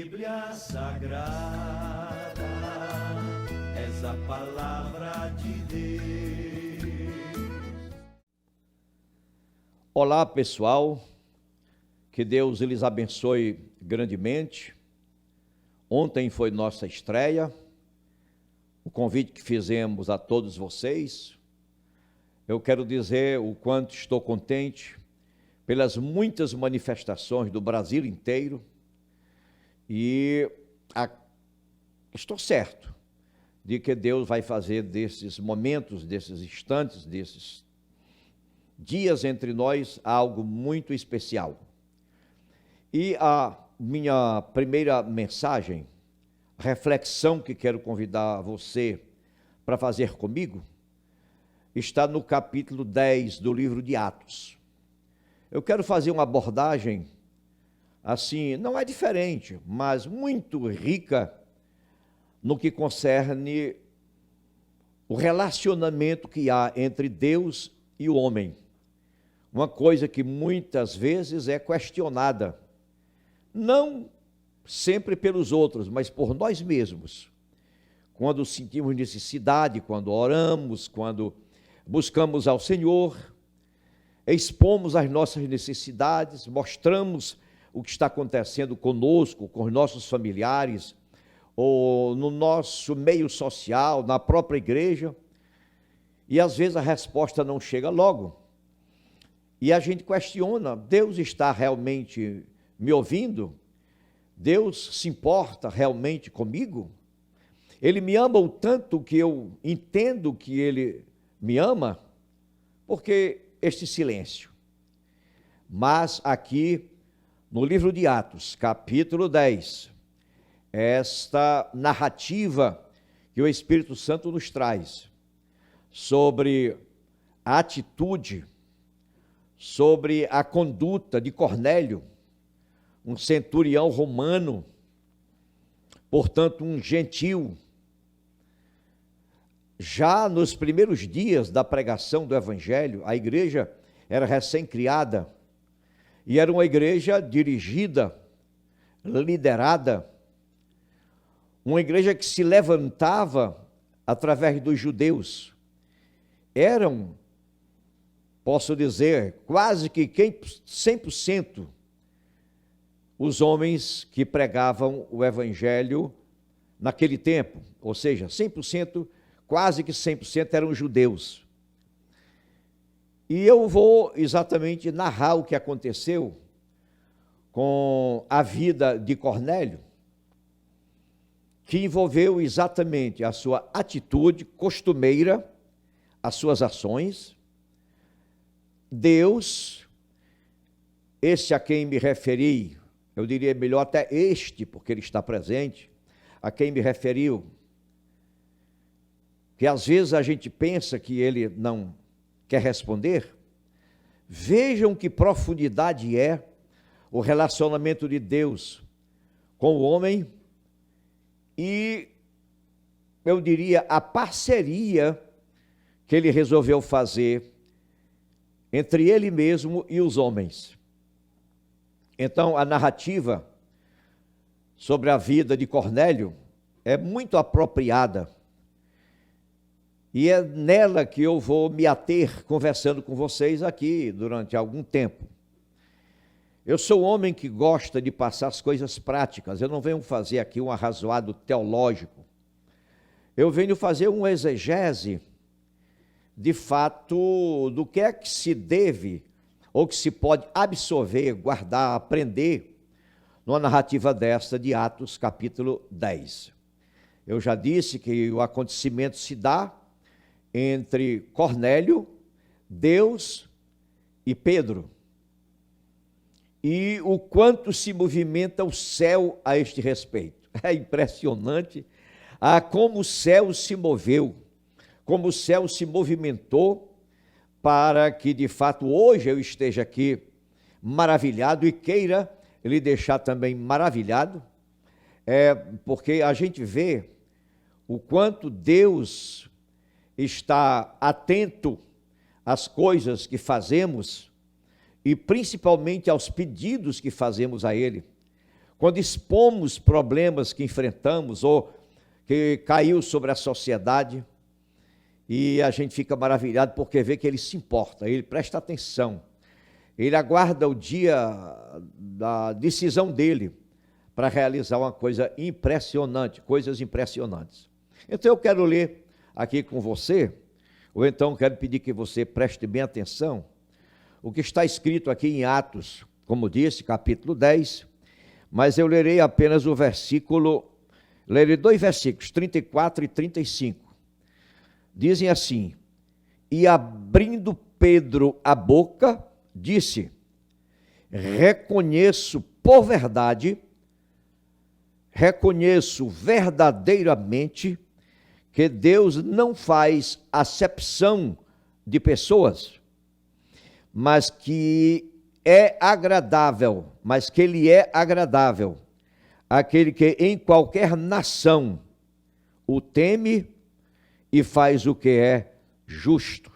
Bíblia Sagrada, és a palavra de Deus. Olá, pessoal, que Deus lhes abençoe grandemente. Ontem foi nossa estreia, o convite que fizemos a todos vocês. Eu quero dizer o quanto estou contente pelas muitas manifestações do Brasil inteiro e estou certo de que Deus vai fazer desses momentos, desses instantes, desses dias entre nós algo muito especial. E a minha primeira mensagem, reflexão que quero convidar você para fazer comigo, está no capítulo 10 do livro de Atos. Eu quero fazer uma abordagem, assim, não é diferente, mas muito rica no que concerne o relacionamento que há entre Deus e o homem. Uma coisa que muitas vezes é questionada, não sempre pelos outros, mas por nós mesmos. Quando sentimos necessidade, quando oramos, quando buscamos ao Senhor, expomos as nossas necessidades, mostramos o que está acontecendo conosco, com os nossos familiares, ou no nosso meio social, na própria igreja, e às vezes a resposta não chega logo. E a gente questiona, Deus está realmente me ouvindo? Deus se importa realmente comigo? Ele me ama o tanto que eu entendo que Ele me ama? Porque este silêncio? Mas aqui no livro de Atos, capítulo 10, esta narrativa que o Espírito Santo nos traz sobre a atitude, sobre a conduta de Cornélio, um centurião romano, portanto um gentil. Já nos primeiros dias da pregação do Evangelho, a igreja era recém-criada e era uma igreja dirigida, liderada, uma igreja que se levantava através dos judeus. Eram, posso dizer, quase que 100% os homens que pregavam o Evangelho naquele tempo, ou seja, 100%, quase que 100% eram judeus. E eu vou exatamente narrar o que aconteceu com a vida de Cornélio, que envolveu exatamente a sua atitude costumeira, as suas ações. Deus, esse a quem me referi, eu diria melhor até este, porque ele está presente, a quem me referiu, que às vezes a gente pensa que ele não quer responder. Vejam que profundidade é o relacionamento de Deus com o homem e, eu diria, a parceria que ele resolveu fazer entre ele mesmo e os homens. Então, a narrativa sobre a vida de Cornélio é muito apropriada. E é nela que eu vou me ater conversando com vocês aqui durante algum tempo. Eu sou um homem que gosta de passar as coisas práticas, eu não venho fazer aqui um arrazoado teológico. Eu venho fazer uma exegese, de fato, do que é que se deve, ou que se pode absorver, guardar, aprender, numa narrativa desta de Atos, capítulo 10. Eu já disse que o acontecimento se dá entre Cornélio, Deus e Pedro. E o quanto se movimenta o céu a este respeito. É impressionante como o céu se moveu, como o céu se movimentou para que, de fato, hoje eu esteja aqui maravilhado e queira lhe deixar também maravilhado, porque a gente vê o quanto Deus está atento às coisas que fazemos e principalmente aos pedidos que fazemos a Ele. quando expomos problemas que enfrentamos ou que caiu sobre a sociedade, e a gente fica maravilhado porque vê que ele se importa, ele presta atenção, ele aguarda o dia da decisão dele para realizar uma coisa impressionante, coisas impressionantes. Então eu quero ler aqui com você, ou então quero pedir que você preste bem atenção, o que está escrito aqui em Atos, como disse, capítulo 10, mas eu lerei apenas lerei 2 versículos, 34 e 35. Dizem assim: e abrindo Pedro a boca, disse: reconheço verdadeiramente que Deus não faz acepção de pessoas, mas que ele é agradável àquele que em qualquer nação o teme e faz o que é justo.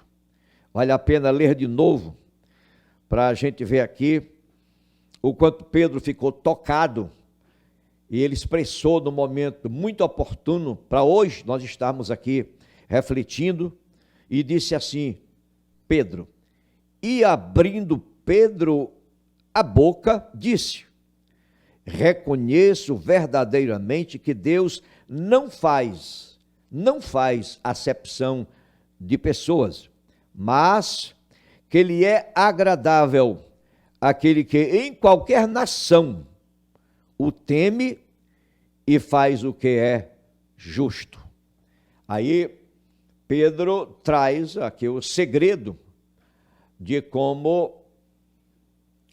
Vale a pena ler de novo, para a gente ver aqui o quanto Pedro ficou tocado, e ele expressou no momento muito oportuno, para hoje nós estarmos aqui refletindo, e disse assim, Pedro, e abrindo Pedro a boca, disse, reconheço verdadeiramente que Deus não faz acepção de pessoas, mas que ele é agradável àquele que em qualquer nação o teme e faz o que é justo. Aí Pedro traz aqui o segredo de como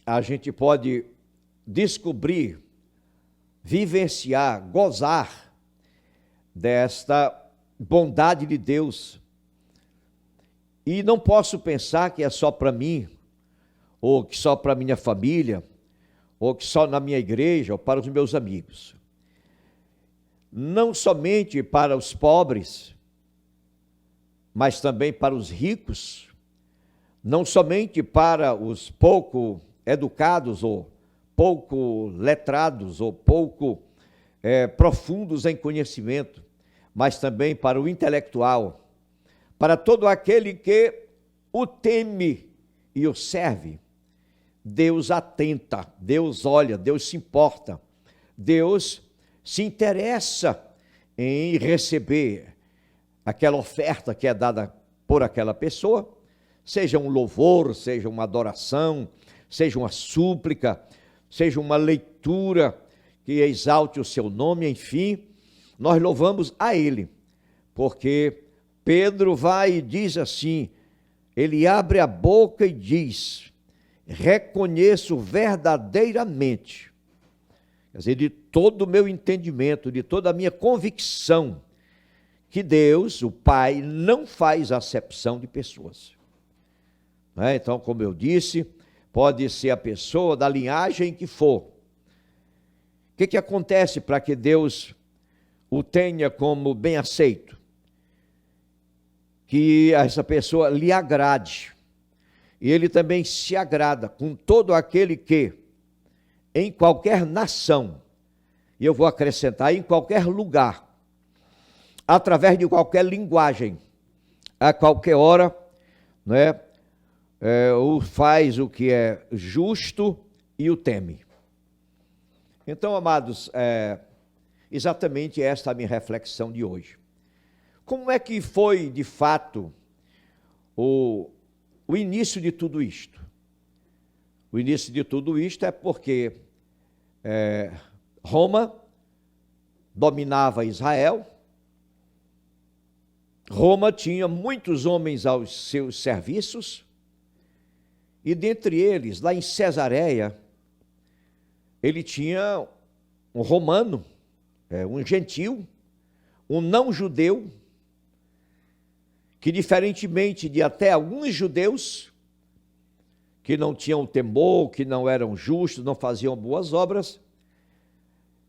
a gente pode descobrir, vivenciar, gozar desta bondade de Deus. E não posso pensar que é só para mim, ou que só para minha família, ou que só na minha igreja, ou para os meus amigos. Não somente para os pobres, mas também para os ricos, não somente para os pouco educados, ou pouco letrados, ou pouco profundos em conhecimento, mas também para o intelectual, para todo aquele que o teme e o serve. Deus atenta, Deus olha, Deus se importa, Deus se interessa em receber aquela oferta que é dada por aquela pessoa, seja um louvor, seja uma adoração, seja uma súplica, seja uma leitura que exalte o seu nome, enfim, nós louvamos a Ele, porque Pedro vai e diz assim, ele abre a boca e diz, reconheço verdadeiramente, quer dizer, de todo o meu entendimento, de toda a minha convicção, que Deus, o Pai, não faz acepção de pessoas. Então, como eu disse, pode ser a pessoa da linhagem que for. O que acontece para que Deus o tenha como bem aceito? Que essa pessoa lhe agrade. E ele também se agrada com todo aquele que, em qualquer nação, e eu vou acrescentar, em qualquer lugar, através de qualquer linguagem, a qualquer hora, faz o que é justo e o teme. Então, amados, exatamente esta é a minha reflexão de hoje. Como é que foi, de fato, o início de tudo isto? O início de tudo isto é porque Roma dominava Israel, Roma tinha muitos homens aos seus serviços, e dentre eles, lá em Cesareia, ele tinha um romano, um gentil, um não-judeu, que diferentemente de até alguns judeus, que não tinham temor, que não eram justos, não faziam boas obras,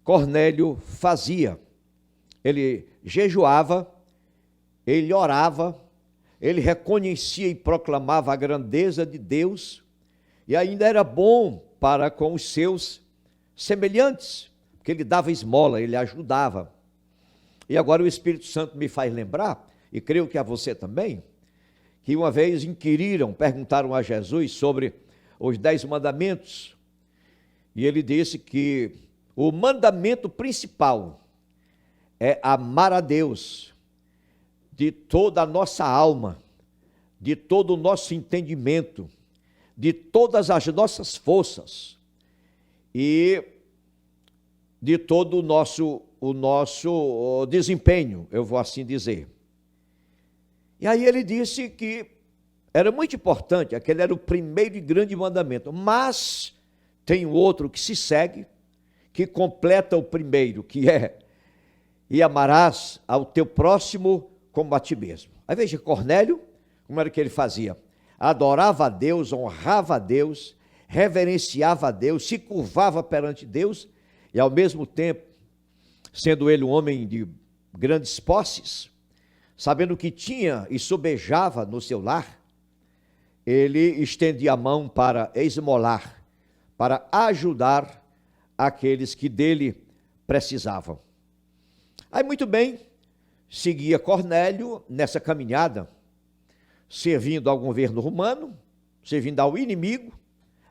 Cornélio fazia. Ele jejuava, ele orava, ele reconhecia e proclamava a grandeza de Deus, e ainda era bom para com os seus semelhantes, porque ele dava esmola, ele ajudava. E agora o Espírito Santo me faz lembrar, e creio que a você também, que uma vez perguntaram a Jesus sobre os 10 mandamentos, e ele disse que o mandamento principal é amar a Deus de toda a nossa alma, de todo o nosso entendimento, de todas as nossas forças e de todo o nosso desempenho, eu vou assim dizer. E aí ele disse que era muito importante, aquele era o primeiro e grande mandamento, mas tem outro que se segue, que completa o primeiro, que é: e amarás ao teu próximo como a ti mesmo. Aí veja, Cornélio, como era que ele fazia? Adorava a Deus, honrava a Deus, reverenciava a Deus, se curvava perante Deus, e ao mesmo tempo, sendo ele um homem de grandes posses, sabendo que tinha e sobejava no seu lar, ele estendia a mão para esmolar, para ajudar aqueles que dele precisavam. Aí muito bem, seguia Cornélio nessa caminhada, servindo ao governo romano, servindo ao inimigo,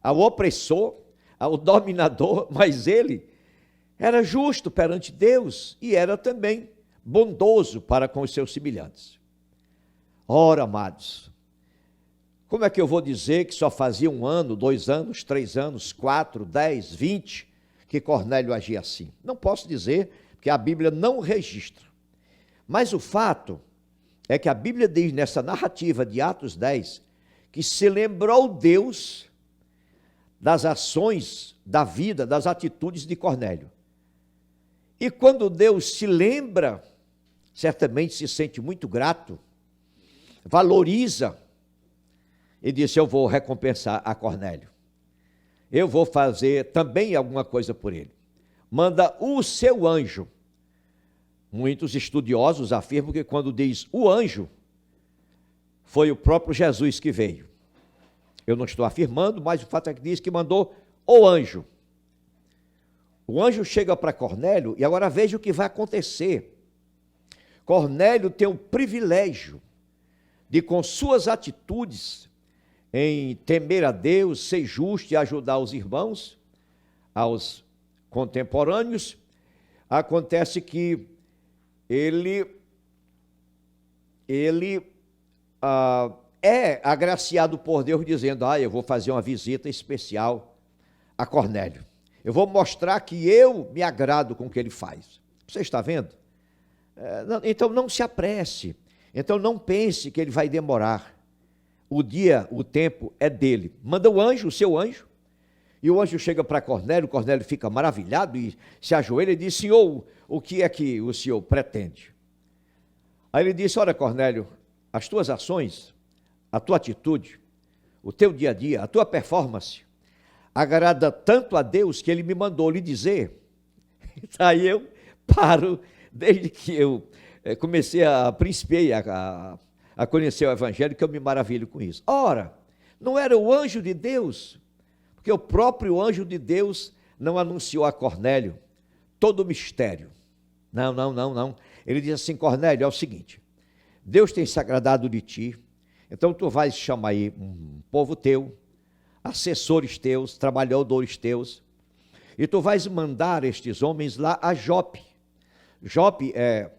ao opressor, ao dominador, mas ele era justo perante Deus e era também bondoso para com os seus semelhantes. Ora, amados, como é que eu vou dizer que só fazia 1 ano, 2 anos, 3 anos, 4, 10, 20, que Cornélio agia assim? Não posso dizer, porque a Bíblia não registra. Mas o fato é que a Bíblia diz nessa narrativa de Atos 10, que se lembrou Deus das ações, da vida, das atitudes de Cornélio. E quando Deus se lembra, certamente se sente muito grato, valoriza, e disse: eu vou recompensar a Cornélio. Eu vou fazer também alguma coisa por ele. Manda o seu anjo. Muitos estudiosos afirmam que quando diz o anjo, foi o próprio Jesus que veio. Eu não estou afirmando, mas o fato é que diz que mandou o anjo. O anjo chega para Cornélio e agora veja o que vai acontecer. Cornélio tem o privilégio de, com suas atitudes, em temer a Deus, ser justo e ajudar os irmãos, aos contemporâneos, acontece que ele é agraciado por Deus dizendo: eu vou fazer uma visita especial a Cornélio. Eu vou mostrar que eu me agrado com o que ele faz. Você está vendo? Então não se apresse. Então não pense que ele vai demorar. O dia, o tempo é dele. Manda o anjo, o seu anjo, e o anjo chega para Cornélio. Cornélio fica maravilhado e se ajoelha e diz: Senhor, o que é que o senhor pretende? Aí ele disse: olha, Cornélio, as tuas ações, a tua atitude, o teu dia a dia, a tua performance, agrada tanto a Deus que ele me mandou lhe dizer. Aí eu paro, desde que eu principiei a conhecer o Evangelho, que eu me maravilho com isso. Ora, não era o anjo de Deus, porque o próprio anjo de Deus não anunciou a Cornélio todo o mistério. Não. Ele diz assim: Cornélio, é o seguinte, Deus tem se agradado de ti, então tu vais chamar aí um povo teu, assessores teus, trabalhadores teus, e tu vais mandar estes homens lá a Jope. Jope é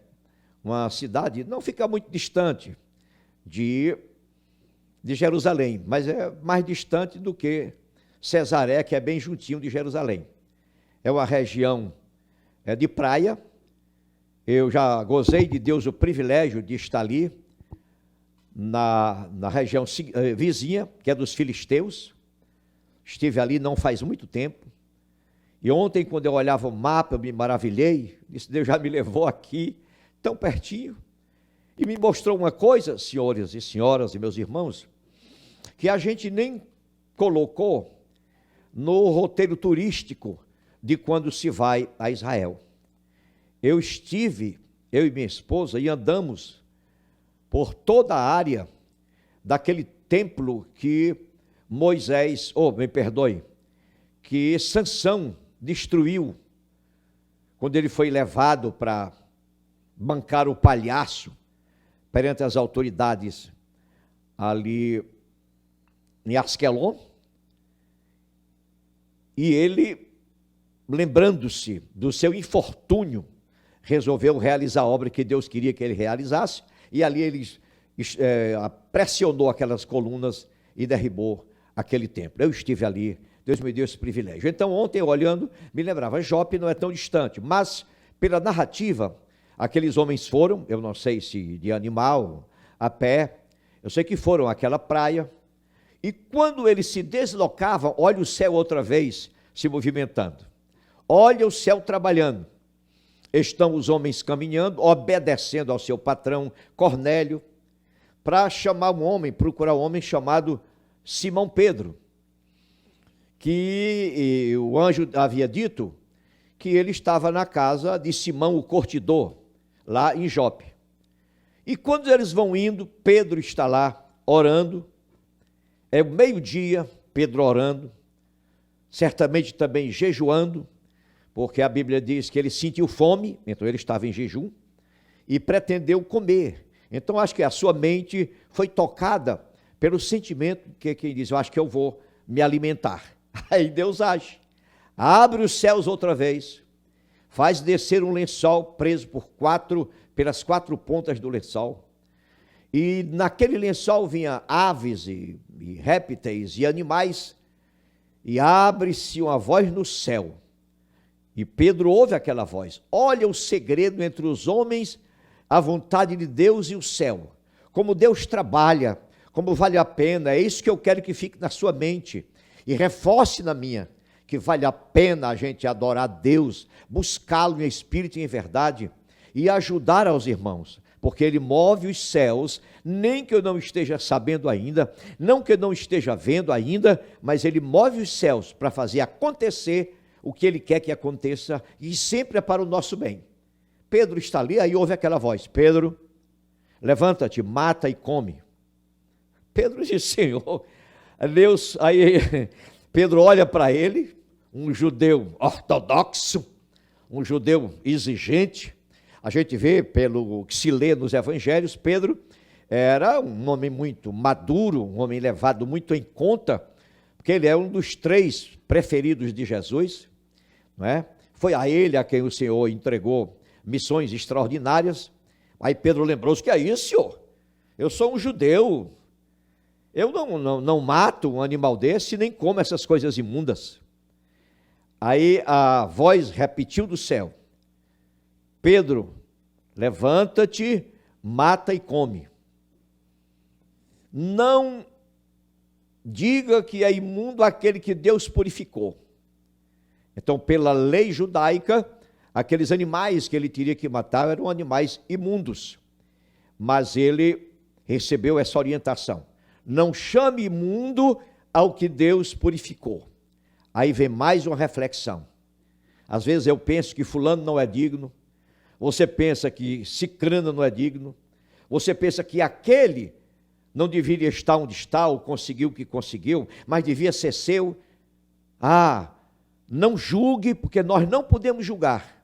uma cidade, não fica muito distante de Jerusalém, mas é mais distante do que Cesaré, que é bem juntinho de Jerusalém. É uma região de praia. Eu já gozei de Deus o privilégio de estar ali, na região vizinha, que é dos filisteus. Estive ali não faz muito tempo. E ontem, quando eu olhava o mapa, eu me maravilhei. Disse: Deus já me levou aqui, tão pertinho. E me mostrou uma coisa, senhores e senhoras e meus irmãos, que a gente nem colocou no roteiro turístico de quando se vai a Israel. Eu e minha esposa, e andamos por toda a área daquele templo que que Sansão destruiu quando ele foi levado para bancar o palhaço perante as autoridades ali em Asquelon, e ele, lembrando-se do seu infortúnio, resolveu realizar a obra que Deus queria que ele realizasse, e ali ele pressionou aquelas colunas e derribou aquele templo. Eu estive ali, Deus me deu esse privilégio. Então, ontem, olhando, me lembrava, Jope não é tão distante, mas pela narrativa, aqueles homens foram, eu não sei se de animal, a pé, eu sei que foram àquela praia, e quando eles se deslocavam, olha o céu outra vez se movimentando, olha o céu trabalhando. Estão os homens caminhando, obedecendo ao seu patrão Cornélio, para chamar um homem, procurar um homem chamado Simão Pedro, que o anjo havia dito que ele estava na casa de Simão o Curtidor, lá em Jope. E quando eles vão indo, Pedro está lá orando, é meio-dia, Pedro orando, certamente também jejuando, porque a Bíblia diz que ele sentiu fome, então ele estava em jejum, e pretendeu comer. Então acho que a sua mente foi tocada pelo sentimento que quem diz, eu acho que eu vou me alimentar. Aí Deus age, abre os céus outra vez, faz descer um lençol preso pelas quatro pontas do lençol, e naquele lençol vinha aves e répteis e animais, e abre-se uma voz no céu, e Pedro ouve aquela voz, olha o segredo entre os homens, a vontade de Deus e o céu, como Deus trabalha, como vale a pena, é isso que eu quero que fique na sua mente, e reforce na minha, que vale a pena a gente adorar Deus, buscá-lo em espírito e em verdade, e ajudar aos irmãos, porque Ele move os céus, nem que eu não esteja sabendo ainda, não que eu não esteja vendo ainda, mas Ele move os céus para fazer acontecer o que Ele quer que aconteça, e sempre é para o nosso bem. Pedro está ali, aí ouve aquela voz, Pedro, levanta-te, mata e come. Pedro diz, Senhor, Deus, aí Pedro olha para ele, um judeu ortodoxo, um judeu exigente, a gente vê pelo que se lê nos evangelhos, Pedro era um homem muito maduro, um homem levado muito em conta, porque ele é um dos 3 preferidos de Jesus, não é? Foi a ele a quem o Senhor entregou missões extraordinárias. Aí Pedro lembrou-se, que é isso, Senhor? Eu sou um judeu, eu não mato um animal desse, nem como essas coisas imundas. Aí a voz repetiu do céu, Pedro, levanta-te, mata e come. Não diga que é imundo aquele que Deus purificou. Então, pela lei judaica, aqueles animais que ele teria que matar eram animais imundos. Mas ele recebeu essa orientação. Não chame imundo ao que Deus purificou. Aí vem mais uma reflexão. Às vezes eu penso que fulano não é digno, você pensa que cicrano não é digno, você pensa que aquele não deveria estar onde está, ou conseguiu o que conseguiu, mas devia ser seu. Não julgue, porque nós não podemos julgar.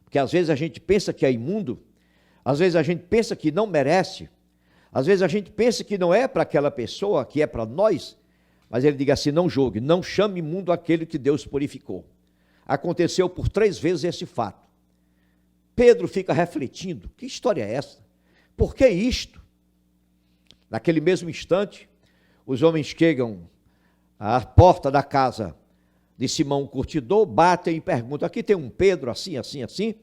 Porque às vezes a gente pensa que é imundo, às vezes a gente pensa que não merece, às vezes a gente pensa que não é para aquela pessoa, que é para nós, mas ele diga assim, não julgue, não chame imundo aquele que Deus purificou. Aconteceu por 3 vezes esse fato. Pedro fica refletindo, que história é essa? Por que isto? Naquele mesmo instante, os homens chegam à porta da casa de Simão o Curtidor, batem e perguntam, aqui tem um Pedro assim, assim, assim?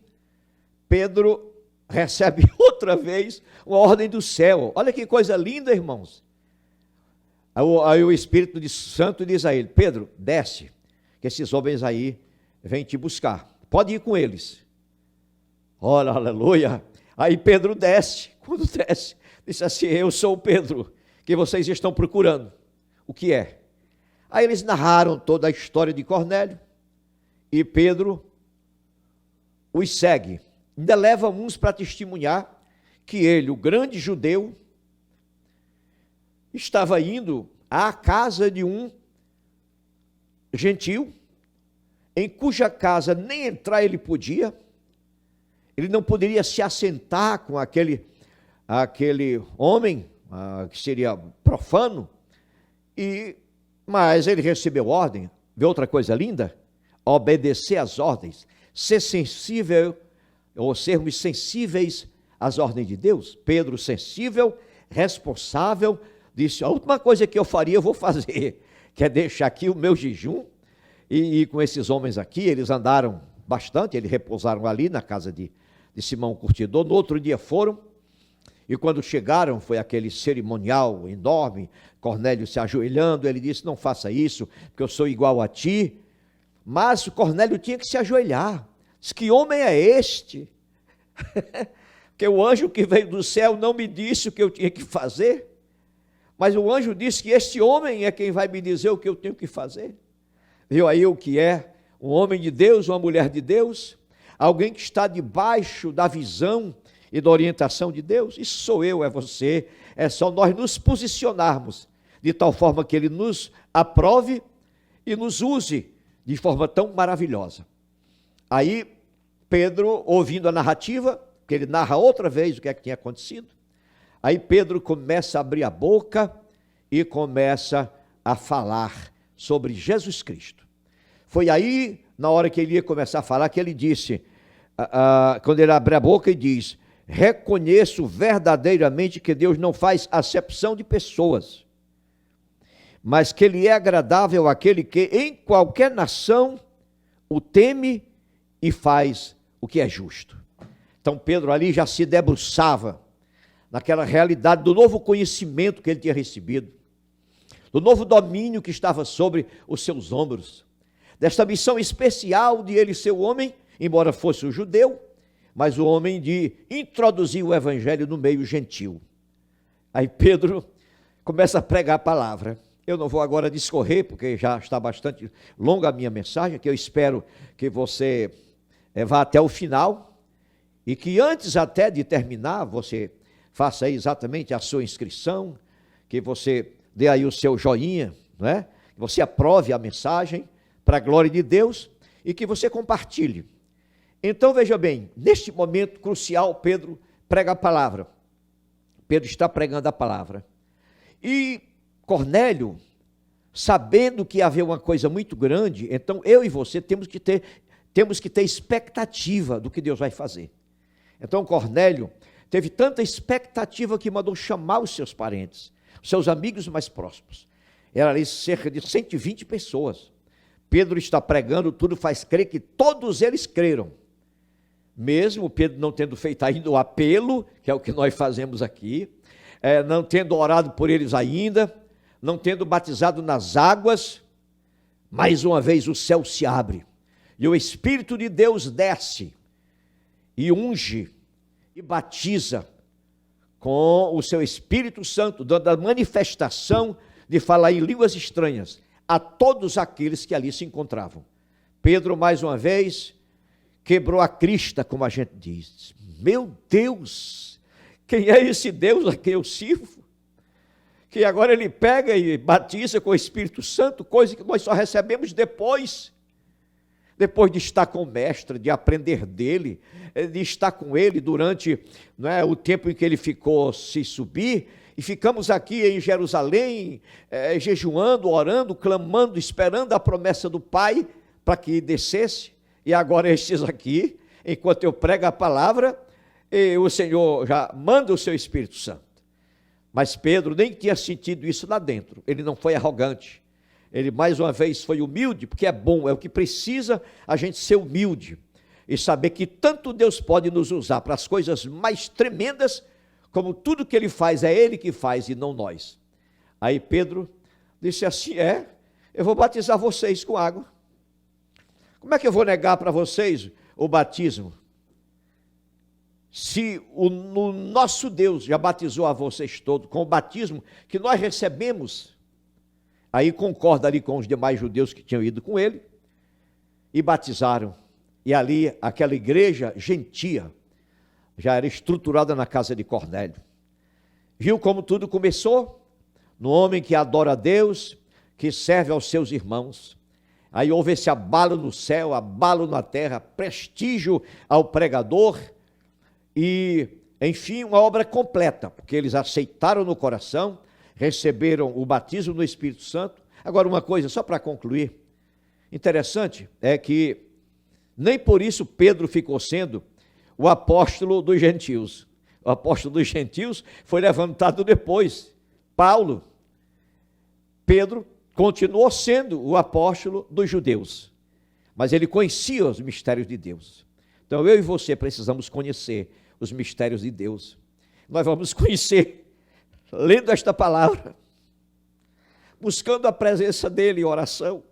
Pedro recebe outra vez uma ordem do céu. Olha que coisa linda, irmãos. Aí o Espírito Santo diz a ele, Pedro, desce, que esses homens aí vêm te buscar. Pode ir com eles. Olha, aleluia. Aí Pedro desce. Quando desce, disse assim, eu sou o Pedro, que vocês estão procurando. O que é? Aí eles narraram toda a história de Cornélio, e Pedro os segue. Ainda leva uns para testemunhar que ele, o grande judeu, estava indo à casa de um gentil, em cuja casa nem entrar ele podia, ele não poderia se assentar com aquele homem que seria profano, mas ele recebeu ordem. Vê outra coisa linda? Obedecer às ordens, ser sensível, ou sermos sensíveis às ordens de Deus. Pedro, sensível, responsável, disse: a última coisa que eu faria, eu vou fazer, que é deixar aqui o meu jejum, e com esses homens aqui, eles andaram bastante, eles repousaram ali na casa de Simão Curtidor. No outro dia foram, e quando chegaram, foi aquele cerimonial enorme, Cornélio se ajoelhando, ele disse: não faça isso, porque eu sou igual a ti. Mas o Cornélio tinha que se ajoelhar. Diz: que homem é este? Porque o anjo que veio do céu não me disse o que eu tinha que fazer, mas o anjo disse que este homem é quem vai me dizer o que eu tenho que fazer. Viu aí o que é um homem de Deus, uma mulher de Deus? Alguém que está debaixo da visão e da orientação de Deus? Isso sou eu, é você, é só nós nos posicionarmos de tal forma que Ele nos aprove e nos use de forma tão maravilhosa. Aí Pedro, ouvindo a narrativa, que ele narra outra vez o que é que tinha acontecido, aí Pedro começa a abrir a boca e começa a falar sobre Jesus Cristo. Foi aí, na hora que ele ia começar a falar, que ele disse, quando ele abre a boca e diz: reconheço verdadeiramente que Deus não faz acepção de pessoas, mas que Ele é agradável àquele que em qualquer nação o teme e faz o que é justo. Então Pedro ali já se debruçava naquela realidade do novo conhecimento que ele tinha recebido, do novo domínio que estava sobre os seus ombros, desta missão especial de ele ser o homem, embora fosse o judeu, mas o homem de introduzir o evangelho no meio gentil. Aí Pedro começa a pregar a palavra. Eu não vou agora discorrer, porque já está bastante longa a minha mensagem, que eu espero que você vá até o final, e que antes até de terminar, você faça aí exatamente a sua inscrição, que você dê aí o seu joinha, não é? Que você aprove a mensagem para a glória de Deus e que você compartilhe. Então veja bem, neste momento crucial, Pedro prega a palavra. Pedro está pregando a palavra. E Cornélio, sabendo que havia uma coisa muito grande, então eu e você temos que ter expectativa do que Deus vai fazer. Então Cornélio teve tanta expectativa que mandou chamar os seus parentes, os seus amigos mais próximos. Era ali cerca de 120 pessoas. Pedro está pregando, tudo faz crer que todos eles creram. Mesmo Pedro não tendo feito ainda o apelo, que é o que nós fazemos aqui, não tendo orado por eles ainda, não tendo batizado nas águas, mais uma vez o céu se abre, e o Espírito de Deus desce, e unge, e batiza com o seu Espírito Santo, dando a manifestação de falar em línguas estranhas a todos aqueles que ali se encontravam. Pedro, mais uma vez, quebrou a crista, como a gente diz. Meu Deus, quem é esse Deus a quem eu sirvo? Que agora ele pega e batiza com o Espírito Santo, coisa que nós só recebemos depois de estar com o mestre, de aprender dele, de estar com ele durante o tempo em que ele ficou se subir, e ficamos aqui em Jerusalém, jejuando, orando, clamando, esperando a promessa do Pai para que descesse, e agora estes aqui, enquanto eu prego a palavra, o Senhor já manda o seu Espírito Santo. Mas Pedro nem tinha sentido isso lá dentro, ele não foi arrogante, ele mais uma vez foi humilde, porque é bom, é o que precisa a gente ser humilde, e saber que tanto Deus pode nos usar para as coisas mais tremendas, como tudo que Ele faz é Ele que faz e não nós. Aí Pedro disse assim, eu vou batizar vocês com água. Como é que eu vou negar para vocês o batismo? Se o nosso Deus já batizou a vocês todos com o batismo que nós recebemos, aí concorda ali com os demais judeus que tinham ido com ele, e batizaram, e ali aquela igreja gentia, já era estruturada na casa de Cornélio. Viu como tudo começou? No homem que adora a Deus, que serve aos seus irmãos. Aí houve esse abalo no céu, abalo na terra, prestígio ao pregador e, enfim, uma obra completa, porque eles aceitaram no coração, receberam o batismo no Espírito Santo. Agora, uma coisa, só para concluir, interessante é que nem por isso Pedro ficou sendo o apóstolo dos gentios. O apóstolo dos gentios foi levantado depois. Paulo, Pedro continuou sendo o apóstolo dos judeus, mas ele conhecia os mistérios de Deus. Então eu e você precisamos conhecer os mistérios de Deus. Nós vamos conhecer lendo esta palavra, buscando a presença dele em oração,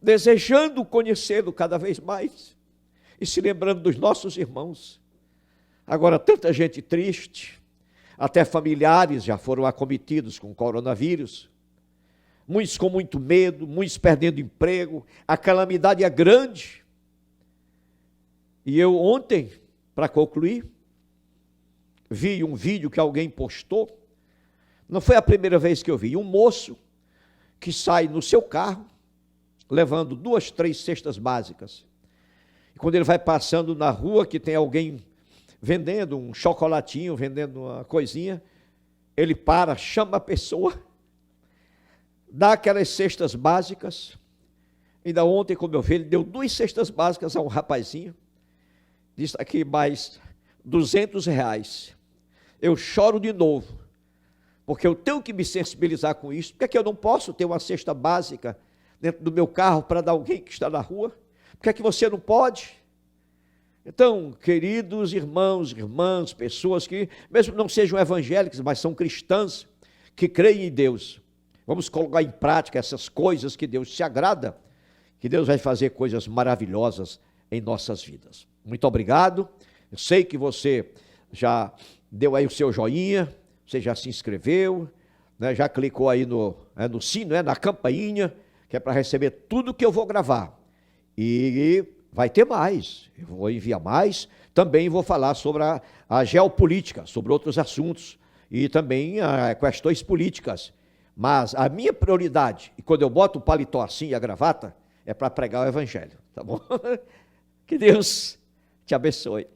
desejando conhecê-lo cada vez mais e se lembrando dos nossos irmãos. Agora, tanta gente triste, até familiares já foram acometidos com coronavírus, muitos com muito medo, muitos perdendo emprego, a calamidade é grande. E eu ontem, para concluir, vi um vídeo que alguém postou, não foi a primeira vez que eu vi, um moço que sai no seu carro, levando 2, 3 cestas básicas. E quando ele vai passando na rua, que tem alguém vendendo um chocolatinho, vendendo uma coisinha, ele para, chama a pessoa, dá aquelas cestas básicas. Ainda ontem, como eu vi, ele deu 2 cestas básicas a um rapazinho, disse aqui mais R$200. Eu choro de novo, porque eu tenho que me sensibilizar com isso. Por que é que eu não posso ter uma cesta básica dentro do meu carro para dar a alguém que está na rua? Por que é que você não pode? Então, queridos irmãos, irmãs, pessoas que, mesmo não sejam evangélicas, mas são cristãs, que creem em Deus, vamos colocar em prática essas coisas que Deus se agrada, que Deus vai fazer coisas maravilhosas em nossas vidas. Muito obrigado. Eu sei que você já deu aí o seu joinha, você já se inscreveu, né, já clicou aí no sino, na campainha, que é para receber tudo que eu vou gravar. E vai ter mais, eu vou enviar mais, também vou falar sobre a geopolítica, sobre outros assuntos, e também questões políticas. Mas a minha prioridade, e quando eu boto o paletó assim e a gravata, é para pregar o evangelho, tá bom? Que Deus te abençoe.